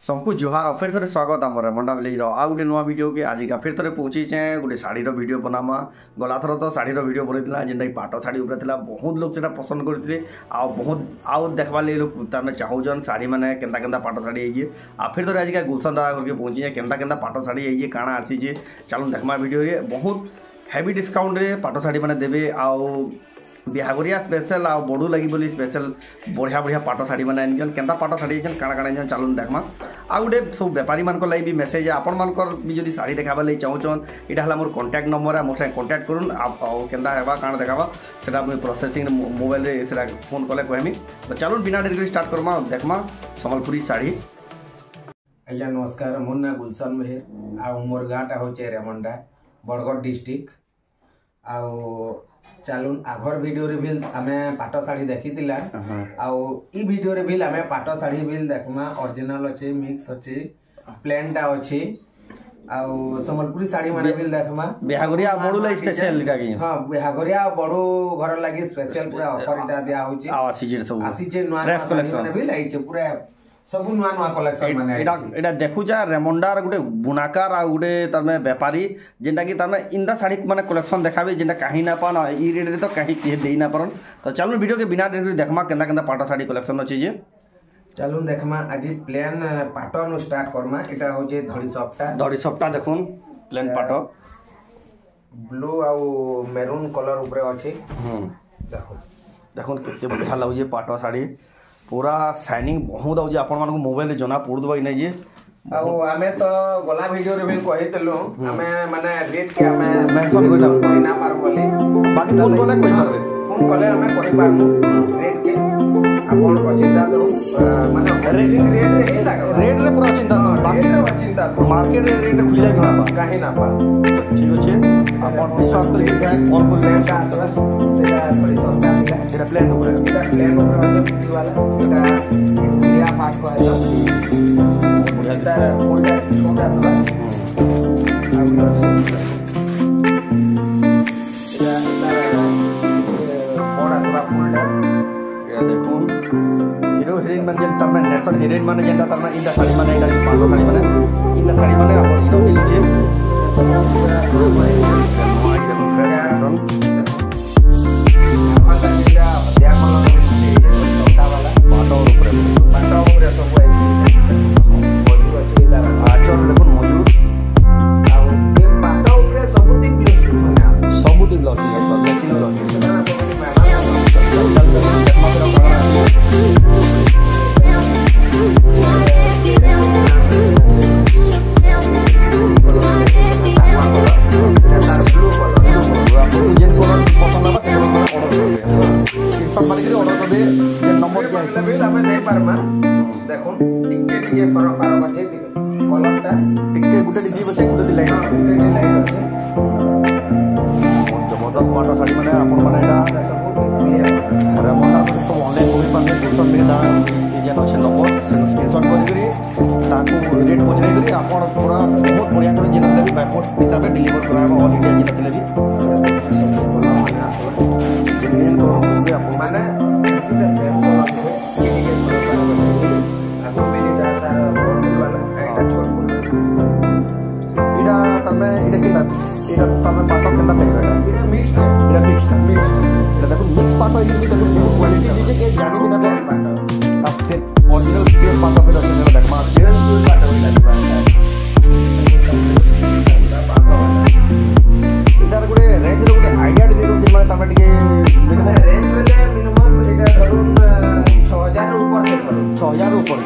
सबको जुहार और फिर थे स्वागत आम रेमंडा विलेज आउ गोटे नुआ वीडियो के आज का फिर थे पहुँचे गोटे शाढ़ीर वीडियो बनामा गला थर तो शाढ़ीर वीडियो बनता जेनटा पाट शाढ़ी उपर था बहुत लोग से पसंद करते बहुत आउ देखवार लगे लोग तार चाहून शाढ़ी मैंने केन्ता पाट शाढ़ी है आ फिर थे आज गुलशन दादा करके पहुँचे केन्ता पाट शाढ़ी है काଣା आसी चलो देखमा वीडियो बहुत हेवी डिस्काउंट रे पाट शाढ़ी मैंने देवे आउ बिहागरिया स्पेशल आ बड़ू लगी बोली स्पेशल बढ़िया बढ़िया पाट शाढ़ी मैंने आनछन केन्ता पाट शाढ़ी काଣା काଣା आनछन चलो देखमा आ गोटे सब बेपारी मान लगी भी मेसेज आपण मानकर भी जब शाढ़ी देखाबा लगी चाहून यहाँ मोर कॉन्टैक्ट नंबर है मोर साथ कॉन्टैक्ट करूँ केन्ता हेबा काଣା देखाबा सेटा मुझे प्रोसेसिंग मोबाइल रे सेटा फोन कले कहमी तो चलो बिना डेरी स्टार्ट करमा देखमा संबलपुरी शाढ़ी। आज्ञा नमस्कार मोर ना गुलशन मेहर आ मोर गाँटा हूँ रेमंडा बरगढ़ डिस्ट्रिक्ट आउ चलून आघर वीडियो रे भी आमे पाट शाढ़ी देखी आउ ई वीडियो रे भी आमे पाट शाढ़ी भी देखमा ओरिजिनल अच्छे मिक्स अच्छे प्लेनटा अच्छे आउ संबलपुरी शाढ़ी माने भी देखमा बिहागरिया बड़ू लाई स्पेशल इटा की हां बिहागरिया बड़ू घर लागि स्पेशल पूरा ऑफर इटा दिया होची आ आसी सब आसी नवा शाढ़ी माने भी लाई छे पूरा सब नुआ नुआ कलेक्शन माने एटा देखुचा रेमंडार गुटे बुनाकार आ गुटे तमे व्यापारी जेंटा कि तमे इंदा साड़ी माने कलेक्शन देखाबे जेंटा काहे ना पान ई रेट रे तो काहे के देई ना परन तो चलो वीडियो के बिना डेट देखमा केंदा पाटा साड़ी कलेक्शन अछि जे चलो देखमा आज प्लेन पाटो नु स्टार्ट करमा एटा होचे धड़ी सप्ता देखुन प्लेन पाटो ब्लू आ मेरून कलर ऊपर अछि देखो देखुन केते बढ़िया लागो जे पाटो साड़ी पूरा शाइनिंग बहुत आउजे आपण मानको मोबाइल रे जना पड़दबा नै जे आउ आमे तो गला वीडियो रे भी कहितलो आमे माने रेट के आमे मेंशन करि ना पार बोली बाकी फोन कोले कहि पारबे फोन कोले आमे कहि पारमु रेट के आपण को चिंता तो माने रेट रे लागो रेट रे पूरा चिंता तो बाकी रे चिंता तो मार्केट रे रेट खुले भी ना पा काहे ना पा ठीक अछि आपण विश्वास करि जाय और को प्लेन का आसला सेटा थोड़ी सस्ता मिला एटा प्लेन ऊपर अछि वाला एटा इंडिया फाट को है बढ़िया छोटा सा हीरो हिरोइन मान जेन तमे नेशनल हिरोइन माने जेंटा तमे इंदा साड़ी माने इंदा पालो साड़ी माने इंदा साड़ी माने अपन हीरो हिल जे जबरदस्त पाटा शाढ़ी मैंने आपण मैंने रेमंडा सब ऑनलाइन बुक पाने गुलशन मेहर जेन अच्छे नंबर स्क्रीनशॉट कर रेट पचर आपण पूरा बहुत बढ़िया कर जेन भी बाय पोस्ट हिसाब से डिलीवर कराबा ऑल इंडिया जेन भी माने सीधा सेम तमे इडा किना इडा तमे पाटो केंदा पेगा इडा मिक्स्ड इडा देखो मिक्स पाटो इडा देखो बहुत क्वालिटी दीजे के जानी बिना पाटो अब फिर ओरिजिनल प्योर पाटो पे रखने देखमा प्योर पाटो इधर गुडे रेंज रे गुडे आईडिया दे दो जे माने तमे टिके मिनिमम रेंज वेले मिनिमम इडा धरुन 6000 ऊपर से करू 6000 ऊपर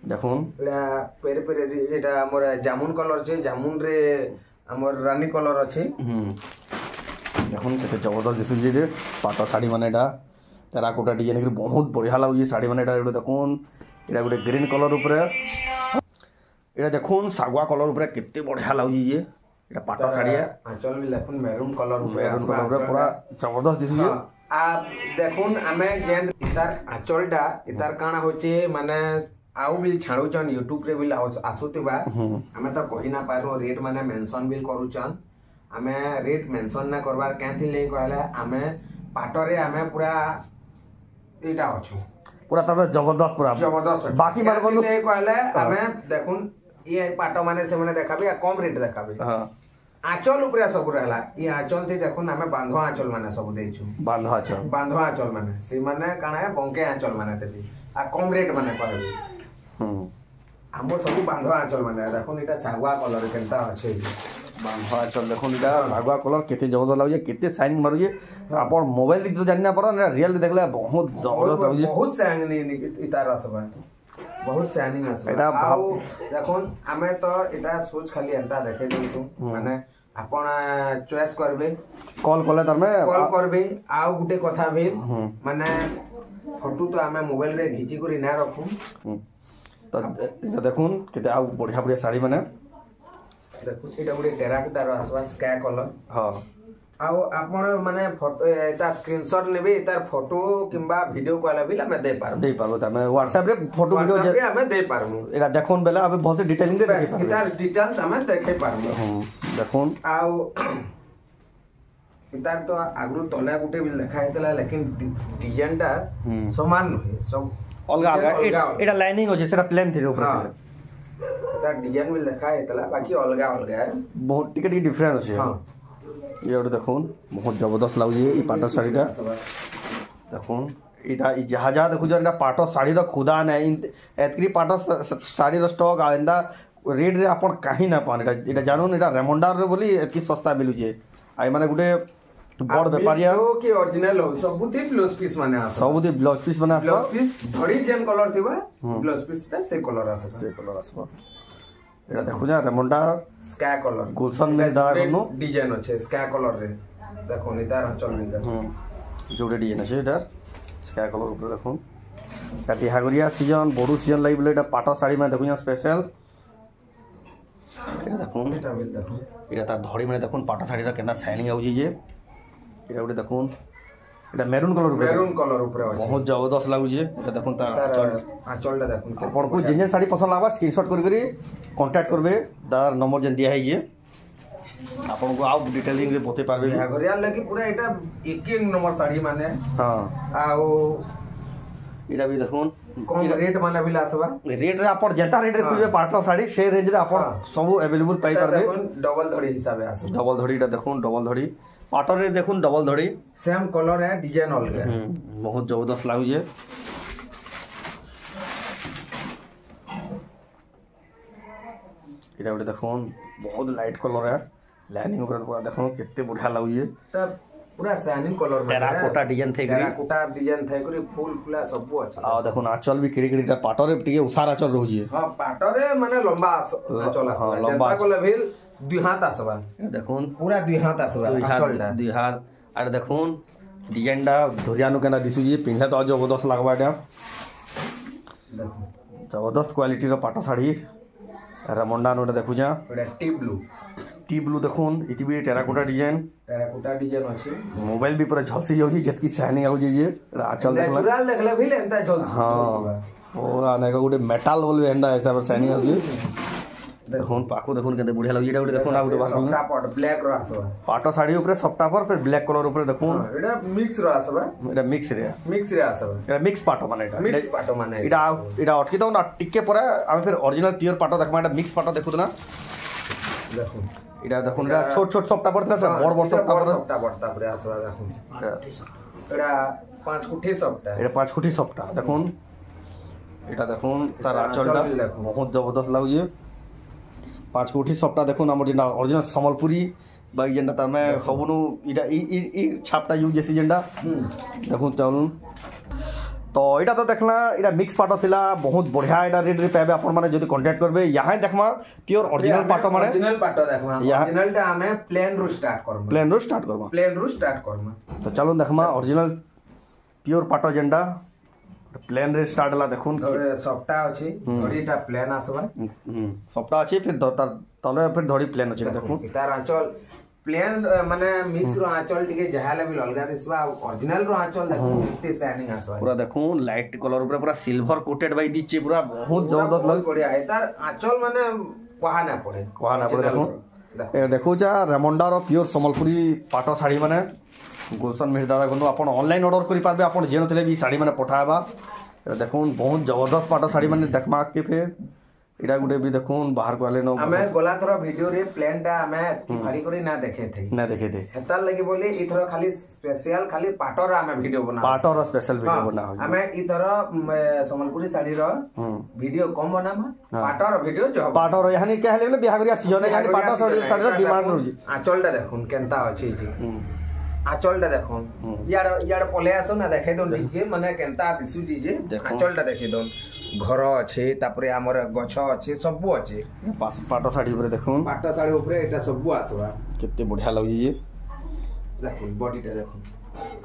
देखुन पेरे पेरे एटा हमर जामुन कलर छे जामुन रे हमर रानी कलर अछि देखुन केते जबरदस्त दिसु जे पाटा साड़ी माने एटा टेराकोटा डिजाइन के बहुत बढ़िया लागु ये साड़ी माने एटा देखुन एटा गोटे ग्रीन कलर ऊपर एटा देखुन सागवा कलर ऊपर केते बढ़िया लागु ये एटा पाटा साड़ी है आंचल भी देखुन मेरून कलर ऊपर पूरा जबरदस्त दिसु देखुन आमे जेन इतार आंचलटा इतार काना होचे माने आउ बिल छाड़ुचन यूट्यूब रे बिल आसुतिबा आमे तो कहि ना पारो रेट माने मेंशन बिल करूचन आमे रेट मेंशन ना करबार केथि ले कहला आमे पाटरे आमे पूरा एटा अछु पूरा तबे जबरदस्त बाकी मार को ले कहला आमे देखुन ये पाटो माने से माने देखाबे कम रेट देखाबे हां आंचल ऊपर सब रहला ये आंचल थी देखुन आमे बांधो आंचल माने सब देइछु बांधो आंचल माने से माने काना है बंके आंचल माने देबी आ कम रेट माने कहबी हमर सब बांधो आंचल माने देखुन एटा सागवा कलर केनता अछि बांधो आंचल देखुन एटा सागवा कलर केते जबरदस्त लागै केते शाइनिंग मारुजे आपण मोबाइल दिख तो जानना पड़ा ना रियल देखले बहुत जबरदस्त लागै बहुत शाइनिंग इतार असबा बहुत शाइनिंग असबा आउ देखुन हमें तो एटा सोच खाली एंता देखे देछु माने आपण चॉइस करबे कॉल कले तमे कॉल करबे आउ गुटे कथा भेल माने फोटो तो हमें मोबाइल रे घिची करी ना रखू तो देखुन केते आउ बढ़िया बढ़िया साड़ी माने देखुन एटा गुटे टेराकोटा रो आसबा स्काई कलर हां आउ आपण माने फोटो एटा स्क्रीनशॉट नेबे एतार फोटो किंबा वीडियो कॉल बिल हमें दे पारबो तमे WhatsApp रे फोटो वीडियो जे हमें दे पारबो एटा देखुन बेला अबे बहुत डिटेलिंग रे देखे पारबो एतार डिटेल्स हमें देखे पारबो देखुन आउ इतार तो आगु तले गुटे बिल देखा हेतला लेकिन डिजाइन टा समान नहे सब अलगा एटा लाइनिंग हो जे सेटा प्लेन थी ऊपर इतार डिजाइन बिल देखा हेतला बाकी अलगा है बहुत टिके डिफरेंस है हां ये देखुन बहुत जबरदस्त लागु ये पाटो साड़ीटा देखुन इटा जहा जहा देखु जे पाटो साड़ी रो खुदा नै एतकरी पाटो साड़ी रो स्टॉक आंदा रेट रे आपण काहे ना पान एटा जानून एटा रेमंडार रे बोली एतकी सस्ता मिलु जे आइ माने गुटे बड़ व्यापारिया के ओरिजिनल हो सबुती ब्लाउज पीस माने आस सबुती ब्लाउज पीस माने आस ब्लाउज पीस धड़ी जेन कलर थिबा ब्लाउज पीस ता से कलर आस एटा देखु जा रेमंडार स्काई कलर गुलशन में दारनु डिजाइन আছে स्काई कलर रे देखो निदार अंचल में जोड़े डिजाइन আছে এটার স্কাই কলর উপরে দেখুন কাটি হাগরিয়া সিজন বড় সিজন লাই বলে এটা পাটা শাড়ি মানে দেখুন স্পেশাল এটা দেখুন এটা তার ধড়ি মানে দেখুন পাটা শাড়িটা কেনা শাইনিং আউজি যে এটা ওটা দেখুন এটা মেরুন কলর উপরে আছে বহুত জবরদস্ত লাগুছে এটা দেখুন তার আঁচলটা দেখুন আপনাকে যেন যেন শাড়ি পছন্দ লাগবা স্ক্রিনশট করি কন্টাক্ট করবে তার নম্বর যেন দিয়া হইছে आपको आउ डिटेलिंग रे बते पारबे हागरिया लगी पूरा एटा एक नंबर साड़ी माने हां आउ एटा भी देखुन कम रेट माने भी लासबा रेट रे आपण जेता रेट रे खुजबे पाटो साड़ी से रेंज रे आपण सब अवेलेबल पाई पारबे डबल धड़ी हिसाबे आसे डबल धड़ी एटा देखुन डबल धड़ी पाटो रे देखुन डबल धड़ी सेम कलर है डिजाइन अलग है बहुत जबरदस्त लागु जे एटा उठे देखुन बहुत लाइट कलर है लाइनिंग ऊपर पूरा देखो कितने बढ़िया लागुए तब पूरा शाइनिंग कलर में टेराकोटा डिजाइन थे टेराकोटा डिजाइन थे करी फूल फुला सब अच्छा आ देखो आंचल भी किरी किरीटा पाटरे टिके उसार आंचल रहउजी हां पाटरे माने लंबा आंचल आसबा लंबा कोले भेल दुई हाथ आसबा देखो पूरा दुई हाथ आसबा आंचलटा दुई हाथ आर देखो डिजाइनटा धरियानु केना दिसुजी पिन्हे तो जबरदस्त लागबा एटा देखो जबरदस्त क्वालिटी रो पाटो साड़ी रेमंडा नोटा देखु जा एटा टी ब्लू देखुन इति भी टेराकोटा डिजाइन अछि मोबाइल भी पूरा झलसी जाउची जतकी शाइनिंग आउ जे आंचल देखला नेचुरल देखला भी एंता झलसी हां पूरा ने गुटे मेटल बोलबे एंडा ऐसा पर शाइनिंग आउ देखुन पाको देखुन केते बढ़िया लागि एटा गुटे देखुन आ गुटे बाकी सफ्टा ब्लैक रो आसबा पाटो साड़ी ऊपर सफ्टा पर फिर ब्लैक कलर ऊपर देखुन एटा मिक्स रो आसबा एटा मिक्स रे आसबा एटा मिक्स पाटो माने एटा एटा अटकी दो ना टिके परे हम फिर ओरिजिनल प्योर पाटो देखमा एटा मिक्स पाटो देखु ना देखुन এটা দেখুন এটা ছোট ছোট সবটা পড়তলা সব বড় বড় সবটা পড়তা পরে আসবা দেখুন এটা পাঁচ কুঠি সবটা এটা পাঁচ কুঠি সবটা দেখুন এটা দেখুন তার আঁচলটা বহুত জবরদস্ত লাগুছে পাঁচ কুঠি সবটা দেখুন আমার যেটা অরিজিনাল সম্বলপুরি বা যেটা তার মানে সবনু এটা এই ছাপটা ইউজ যেছি যেটা দেখুন চলুন तो এটা তো দেখলা এটা মিক্স পাটো থিলা বহুত বঢ়িয়া এটা রেট রে পাবে আপন মানে যদি কন্টাক্ট করবে ইয়াহে দেখমা পিওর অরিজিনাল পাটো মানে অরিজিনাল পাটো দেখমা অরিজিনালটা আমি প্লেন রু স্টার্ট করব তো চলুন দেখমা অরিজিনাল পিওর পাটো যেটা প্লেন রে স্টার্ট হলা দেখুন সবটা আছে ধড়িটা প্লেন আসবা সবটা আছে ফির তার তলে ফির ধড়ি প্লেন আছে দেখুন তার আঁচল प्लेन माने मिक्स रो आंचल टिके जहाले भी अलगा दिसबा ओरिजिनल रो आंचल देखो कितने शाइनिंग आसबा पूरा देखून लाइट कलर ऊपर पूरा सिल्वर कोटेड भाई दीचे पूरा बहुत जबरदस्त लग बढ़िया है तार आंचल माने कहा ना पड़े देखो ए देखो जा रेमंडा रो प्योर संबलपुरी पाटो साड़ी माने गुलशन मिहिर दादा को आपण ऑनलाइन ऑर्डर करि पारबे आपण जेनो तले भी साड़ी माने पठाबा देखून बहुत जबरदस्त पाटो साड़ी माने देखमा के फिर इडा गुटे भी देखून बाहर को आले नो हमें गोला थरो वीडियो रे प्लान टा हमें फाड़ी करी ना देखे थे हेतार लगे बोले इथरो खाली स्पेशल खाली पाटर हमें वीडियो बना पाटर स्पेशल वीडियो बना हमें इथरो संबलपुरी साड़ी रो वीडियो कम बनामा पाटर वीडियो जो पाटर यानी क्या हेले बियाह करिया सीजन यानी पाटर साड़ी रो डिमांड रहउजी आंचलटा देखुन केनता अछि जी आंचलटा देखुन यार पले आसो ना देखे दोन जे माने केनता दिसुजी जे आंचलटा देखि दोन घर अच्छे तापरे हमर गछ अच्छे सब अच्छे पाटो साड़ी ऊपर देखुन पाटो साड़ी ऊपर एटा सब आसबा केते बढ़िया लागजी जे देखुन बॉडीटा देखुन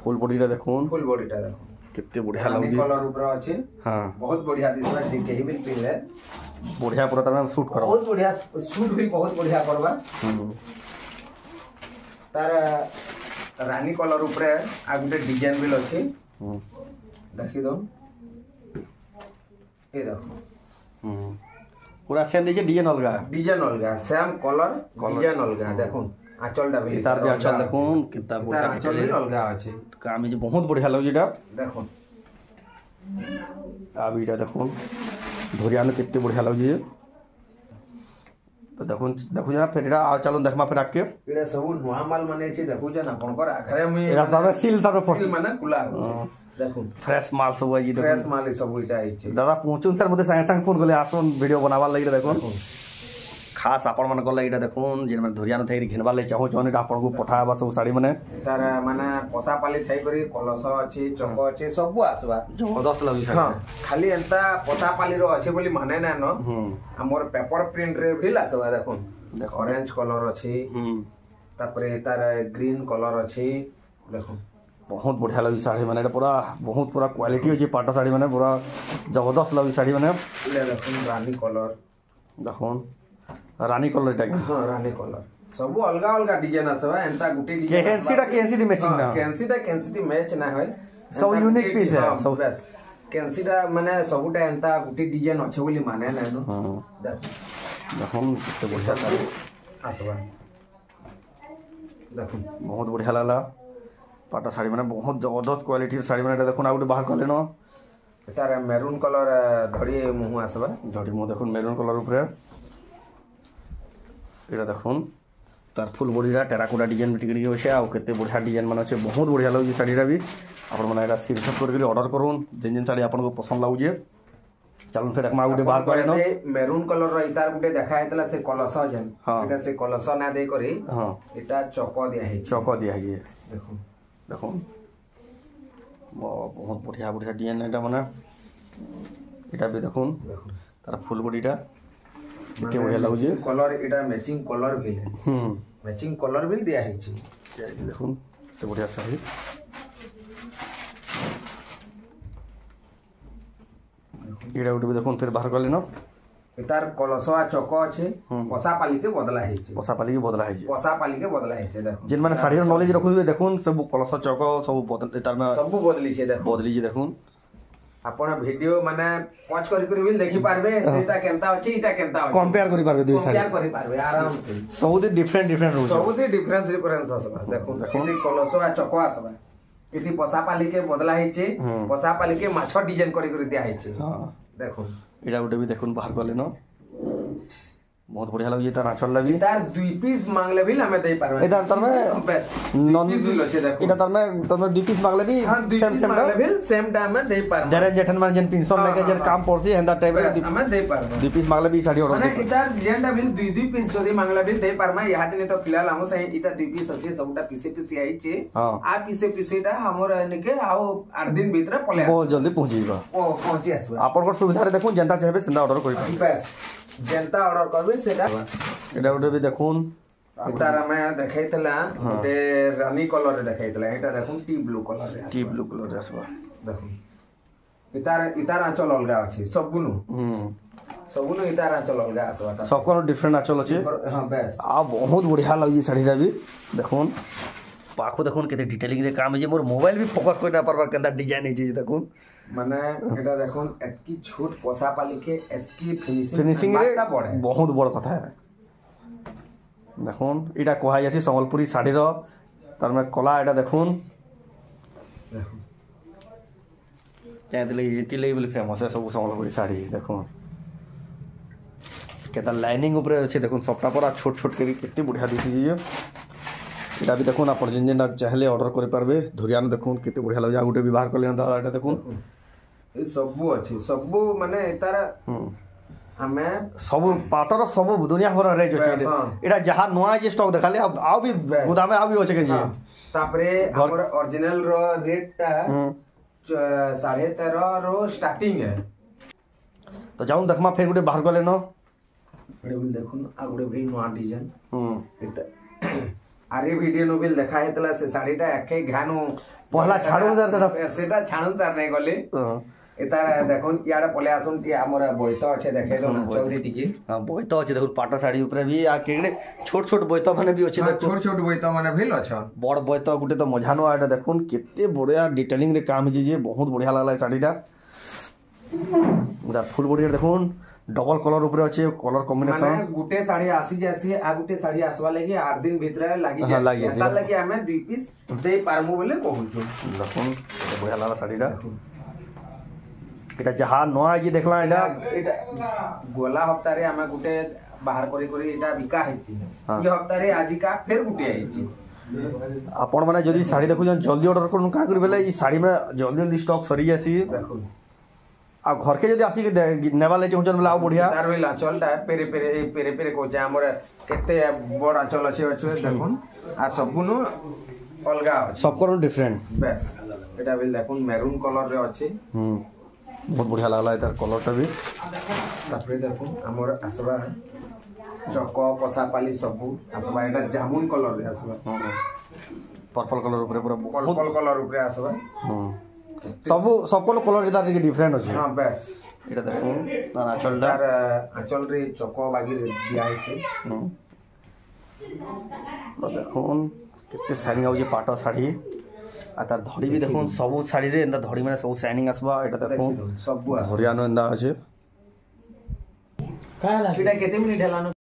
फुल बॉडीटा देखुन केते बढ़िया लागजी कलर ऊपर अच्छे हां बहुत बढ़िया दिसबा जे केही भी पिनले बढ़िया पूरा तरह शूट करो बहुत बढ़िया शूट भी बहुत बढ़िया करबा तार रानी कलर ऊपर आ गुटे डिजाइन भी अछि देखि दो ए देखो पूरा सेम दीजिए डिजाइन अलगा सेम कलर डिजाइन अलगा देखो आंचलटा भी तार भी आंचल देखुन कितना बढ़िया आंचल भी अलगा अछि काम जे बहुत बढ़िया लागजी एटा देखो आबीटा देखुन धोरिया ने कितने बढ़िया लागजी तो देखु जा फिर आ चलो देखमा फिर आके एटा सब नवा माल माने छी देखु जा ना कोन कर आखरे में एटा सब सील सब फॉर्म माने खुला देखो फ्रेश माल सब है देखो फ्रेश माल सब इटा आइछ दादा पहुंचुन सर मते संगे संग फोन गले आसन वीडियो बनावा लागि देखो खास आपण मन गले एटा देखुन जे में धोरिया न थैरी घेनबा ले चाहू जने आपण को पठाबा सब साड़ी माने तार माने पोसा पाली थै करी कलस अछि चक अछि सब आसबा जबरदस्त लागि साड़ी खाली एंता पोसा पाली रो अछि बोली माने ना न हमर पेपर प्रिंट रे भी आसबा देखुन ऑरेंज कलर अछि तापरे तार ग्रीन कलर अछि देखो बहुत बढ़िया लगी साड़ी माने पूरा बहुत पूरा क्वालिटी होची पाटा साड़ी माने पूरा जबरदस्त लगी साड़ी माने ले देखुन रानी कलर देखुन रानी कलर एटा हां रानी कलर सब अलगा अलगा डिजाइन आसबा एंता गुटी डिजाइन कैंसी दी मैचिंग ना कैंसी दी मैच ना होय सब यूनिक पीस है सब बेस्ट कैंसीटा माने सबटा एंता गुटी डिजाइन अछि बोली माने ना न देखुन किते बढ़िया साड़ी आसबा देखुन बहुत बढ़िया लागला पाटा साड़ी माने बहुत जबरदस्त क्वालिटी साड़ी माने देखुन आ गुटे बाहर करले न तार मेरून कलर धड़ी मुह आसबा धड़ी मुह देखुन मेरून कलर ऊपर एटा देखुन तार फुल बॉडीरा टेराकोटा डिजाइन बिटिकरी होछे आ केते बढ़िया डिजाइन माने छै बहुत बढ़िया लागै साड़ीरा भी आपण माने एटा स्क्रीनशॉट करके ऑर्डर करून जेन साड़ी आपण को पसंद लागुजे चलन फिर देखमा गुटे बाहर करे न मेरून कलर रो इतार गुटे देखा हेतला से कलश जेन एटा से कलश ना दे करी हां एटा चको दिया है देखो देखो बहुत बढ़िया बढ़िया डिजाइन एटा माने एटा भी देखुन तार फुल बॉडीटा किते बढ़िया लागुजे कलर एटा मैचिंग कलर भी है मैचिंग कलर भी दिया है छी देखुन किते बढ़िया साड़ी एटा उठबे देखुन फिर बाहर करले न एतार कलसवा चको अछि पोसा पाली के बदला है छी पोसा पाली के बदला है देखो जिन माने साड़ी रो नॉलेज रखुबे देखुन सब कलस चको सब बदल एतार में सब बदली छै देखुन आपण वीडियो माने पांच करी भी देखि पारबे सेटा केनता अछि इटा केनता अछि कंपेयर करि पारबे दुई साड़ी कंपेयर करि पारबे आराम से सब डिफरेंट रहउ सब डिफरेंस आसबा देखो इति कलसवा चको आसबा इति पोसा पाली के बदला है छी पोसा पाली के माछ डिजाइन करी दिया है छी हां देखो एटा गुटे भी देखुन बाहर करले न बहुत बढ़िया लगी तार आंचल लगी तार दुई पीस मांगले भी हमें दे पारबे एतार तर में बस नॉन एटा तर में दुई पीस मांगले भी सेम मांगले भी सेम टाइम में दे पारबे जरे जेठन मान जन पिंसन लेके जर काम पड़सी हेंदा टाइप रे हमें दे पारबे दुई पीस मांगले भी साड़ी ऑर्डर माने एतार जेंडा बिल दुई पीस जदी मांगले भी दे पारमा या दिन तो फिलहाल हम सही इटा दुई पीस अछि सबटा पीसे आई छी आ पीसेटा हमर नेके आओ 8 दिन भीतर पले बहुत जल्दी पहुंचीबा पहुंची आसबा आपन को सुविधा रे देखु जनता चाहबे सेंदा ऑर्डर करि बस जनता ऑर्डर करबे सेटा एटा उडे भी देखुन इतार में देखाइतला गोटे रानी कलर रे देखाइतला एटा देखुन टी ब्लू कलर रे आसबा देखुन इतार आंचल अलगा अछि सब गुनु सबु न इतार आंचल अलगा आसबा सबको डिफरेंट आंचल अच्छे हां बेस आ बहुत बढ़िया लगी शाढ़ीटा भी देखुन पाखो देखुन केते डिटेलिंग रे काम है मोर मोबाइल भी फोकस कोइ ना परबार केनता डिजाइन है जे देखुन माने एटा देखुन एतकी छोट पोसा पाली के एतकी फिनिशिंग रे बहुत बड़ कथा है देखुन इटा कोहा जासी संबलपुरी साड़ी रो तार में कला एटा देखुन केतले इति लेवल फेमस है सब संबलपुरी साड़ी देखुन केता लाइनिंग ऊपर अच्छे देखुन सबटा पर छोट छोट के कितनी बढ़िया दिखी जे इटा भी देखुन आप जिन जिन चाहले ऑर्डर कर पारबे धुरियान देखुन कितने बढ़िया लगे आ गुटे व्यवहार करले दादा एटा देखुन ए सबु अछि सबु माने तारा हमें सब पाटर सब दुनिया भर रेंज अछि एटा जहां नया जे स्टॉक देखाले अब आउ भी गोदाम में आउ भी होचे के जी तापरे हमर ओरिजिनल रो रेट ता 13.5 रो स्टार्टिंग है तो जाऊं देखमा फेर गुटे बाहर गले न एडे बिल देखुन आ गुटे भी नया डिजाइन आरे वीडियो नो बिल देखा हेतला से साड़ीटा एके घानो पहला छाडू सर सेटा छाणन सर नै गले एतार देखुन याडा पले आसुन कि हमर बोइतो अच्छे देखेलो ना चौधरी टिकी हां बोइतो अच्छे देखुन पाटा साड़ी ऊपर भी आ केडे छोट छोट बोइतो माने भी अच्छे छोट छोट बोइतो माने भेल अच्छा बड़ बोइतो गुटे तो मजानो आडा देखुन केते बढ़िया डिटेलिंग रे काम जे बहुत बढ़िया लागला साड़ीटा उधर फुल बॉडी देखुन डबल कलर ऊपर अच्छे कलर कॉम्बिनेशन माने गुटे साड़ी आसी जैसी आ गुटे साड़ी आसवा लगे 8 दिन भीतर लागी जाय ता लगे हमें 2 पीस दे पारमु बोले कहूछु देखुन बढ़िया लागला साड़ीटा एटा जहां नया जे देखला एटा गोला हफ्ता रे हमें गुटे बाहर करी करी एटा बिका हेची ये हफ्ता रे आजिका फेर गुटे हेची आपण माने जदी साड़ी देखु जल्दी ऑर्डर करू का करी बेले ई साड़ी में जल्दी जल्दी स्टॉक सरी जासी देखो आ घर के जदी आसी के नेवाले चौचन बेला बढ़िया तार बेला चलटा पेरे पेरे कोचे हमर केते बड़ आंचल अछि अछि देखुन आ सबुनु अलगा सब करू डिफरेंट बेस एटा बिल देखुन मैरून कलर रे अछि बहुत बढ़िया लागला इधर कलरटा भी तापरे देखुन हमर आसबा चको पसा पाली सबु आसबा एटा जामुन कलर रे आसबा पर्पल कलर ऊपर पूरा पर्पल कलर ऊपर आसबा सब कलर इधर के डिफरेंट अछि हां बेस एटा देखुन ना आंचलटा आंचल रे चको बागी रे दिया छै तो देखुन केते शाइनिंग आउ जे पाटा साड़ी आ तार धड़ी भी देखुन सब साड़ी रे एंदा धड़ी माने सब शाइनिंग आसबा एटा देखुन सब हरियाणा एंदा अछि काला एटा केते मिनिट हलानो